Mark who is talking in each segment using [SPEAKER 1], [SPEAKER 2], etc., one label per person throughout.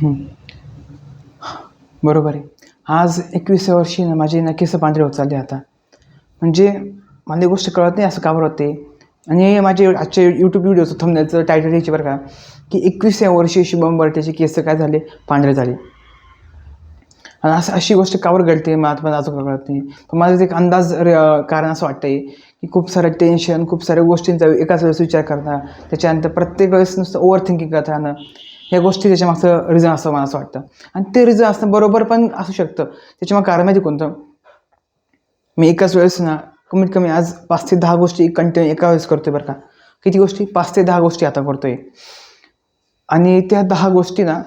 [SPEAKER 1] हं. बरोबर आहे. आज 21व्या वर्षी ना माझे ना केस पांढरे होत चालले आता. म्हणजे मला एक गोष्ट कळत नाही असं का बरं होते. आणि माझे आजचे YouTube व्हिडिओचं थंबनेलचं टायटल यायचे बरं का, की 21व्या वर्षी शुभम बर्टेचे केस काय झाले, पांढरे झाले. आणि असं अशी गोष्ट का बरं घडते मला पण अजून कळत नाही. पण माझं एक अंदाज कारण असं वाटतंय, की खूप सारं टेन्शन, खूप साऱ्या गोष्टींचा एकाच वेळेस विचार करणं, त्याच्यानंतर प्रत्येक वेळेस नुसतं ओव्हर थिंकिंग करत राहणं, ह्या गोष्टी त्याच्यामागचं रिझन असं मला असं वाटतं. आणि ते रिझन असणं बरोबर पण असू शकतं. त्याच्यामागे कारण माहिती कोणतं? मी एकाच वेळेस ना कमीत कमी आज 5 ते 10 गोष्टी कंटिन्यू एका वेळेस करतोय बरं का. किती गोष्टी? 5 ते 10 गोष्टी आता करतोय. आणि त्या 10 गोष्टी ना,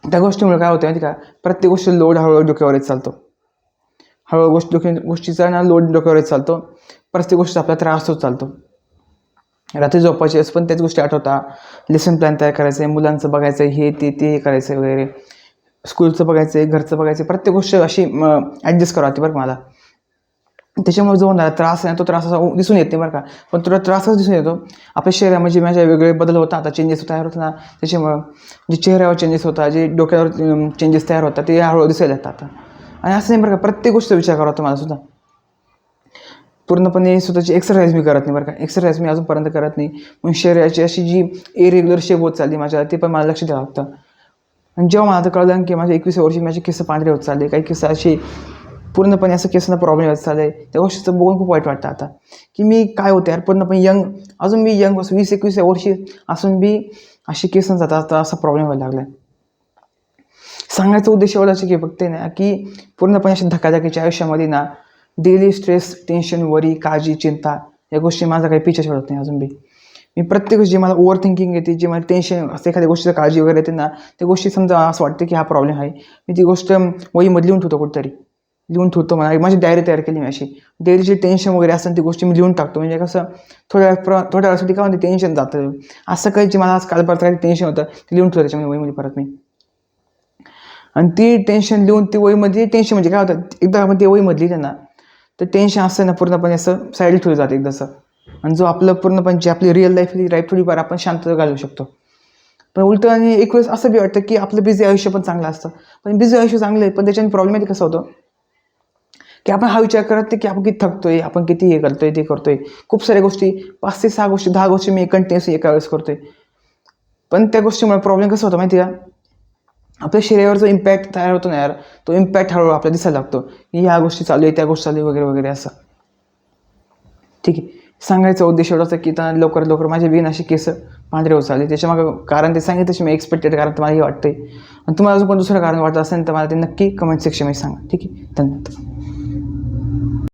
[SPEAKER 1] त्या गोष्टीमुळे काय होतं माहिती का? प्रत्येक गोष्टी लोड हळूहळू डोक्यावर येत चालतो. हळूहळू गोष्टीचा ना लोड डोक्यावर येत चालतो. प्रत्येक गोष्टीचा आपल्याला त्रास होत चालतो. रात्री झोपायची वेळेस पण त्याच गोष्टी आठवतात. लेसन प्लॅन तयार करायचं आहे, मुलांचं बघायचं आहे, हे करायचं आहे वगैरे. स्कूलचं बघायचं आहे, घरचं बघायचं आहे. प्रत्येक गोष्ट अशी ॲडजस्ट करावी लागते बरं का मला. त्याच्यामुळे जो होणारा त्रास आहे तो त्रास असा दिसून येत नाही बरं का. पण तुला त्रासच दिसून येतो. आपल्या शरीरामध्ये माझ्या वेगवेगळे बदल होतात, आता चेंजेस तयार होतात ना, त्याच्यामुळं जे चेहऱ्यावर चेंजेस होतात, जे डोक्यावर चेंजेस तयार होतात, ते हळूहळू दिसायला लागतात आता. आणि असं नाही बरं का, प्रत्येक गोष्ट विचार करावा लागतो मला सुद्धा. पूर्णपणे स्वतःची एक्सरसाइज मी करत नाही बरं का. एक्सरसाइज मी अजूनपर्यंत करत नाही. मग शरीराची अशी जी इरेग्युलर शेप होत चालली माझ्या, ते पण मला लक्ष द्यावं लागतं. आणि जेव्हा मला आता कळलं की माझ्या 21व्या वर्षी माझे केस पांढरे होत चालले, काही केस असे पूर्णपणे असं केसांना प्रॉब्लेम येत चालले, त्या गोष्टीचं बघून खूप वाईट वाटतं आता, की मी काय होते यार पूर्णपणे यंग, अजून मी यंग 20-21व्या वर्षी असून बी असे केस जातात असा प्रॉब्लेम व्हायला लागला. सांगायचा उद्देश एवढाच की फक्त ना, की पूर्णपणे अशा धकाधकीच्या आयुष्यामध्ये ना डेली स्ट्रेस, टेन्शन, वरी, काळजी, चिंता या गोष्टी माझा काही पिछा सोडत नाही अजून बी. मी प्रत्येक गोष्ट जे मला ओव्हर थिंकिंग येते, जे मला टेन्शन असते, एखाद्या गोष्टीची काळजी वगैरे येते ना, त्या गोष्टी समजा असं वाटतं की हा प्रॉब्लेम आहे. मी ती गोष्ट वहीमध्ये लिहून ठेवतो कुठेतरी. लिहून ठेवतो मला माझी डायरी तयार केली मी अशी. डेलीची टेन्शन वगैरे असतात ती गोष्टी मी लिहून टाकतो. म्हणजे कसं थोड्या वेळासाठी काय म्हणते टेन्शन जातं. असं काही जे मला आज काल परत काही टेन्शन होतं ते लिहून ठेवलं त्याच्यामध्ये वहीमध्ये परत मी. आणि ती टेन्शन लिहून ती वहीमध्ये टेन्शन म्हणजे काय होतं, एकदा आपण ती वहीमध्ये लिहिलं ना, तर टेन्शन असतं ना पूर्णपणे असं साईडला ठेवलं जातं एकदाचं. आणि जो आपलं पूर्णपणे जी आपली रिअल लाईफ थोडीफार आपण शांतता घालवू शकतो. पण उलटं आणि एक वेळेस असं बी वाटतं की आपलं बिझी आयुष्य पण चांगलं असतं. पण बिझी आयुष्य चांगलं आहे, पण त्याच्याने प्रॉब्लेम माहिती कसं होतं, की आपण हा विचार करत नाही की आपण किती थकतोय, आपण किती हे करतोय, ते करतोय. खूप साऱ्या गोष्टी 5 ते 6 गोष्टी, 10 गोष्टी मी कंटिन्युअसली एका वेळेस करतोय. पण त्या गोष्टीमुळे प्रॉब्लेम कसं होतं माहिती आहे का? आपल्या शरीरावर जो इम्पॅक्ट तयार होतो ना यार, तो इम्पॅक्ट हळूहळू आपल्याला दिसायला लागतो, की ह्या गोष्टी चालू आहे, त्या गोष्टी चालू आहे वगैरे वगैरे असं. ठीक आहे. सांगायचा उद्देश एवढाच आहे की आता लवकरात लवकर माझे बिन अशी केस पांढरे होत चालले. त्याच्यामागं कारण ते सांगितलं मी एक्सपेक्टेड कारण तर मला हे वाटतंय. आणि तुम्हाला अजून कोण दुसरं कारण वाटत असेल तर मला ते नक्की कमेंट सेक्शनमध्ये सांगा. ठीक आहे. धन्यवाद.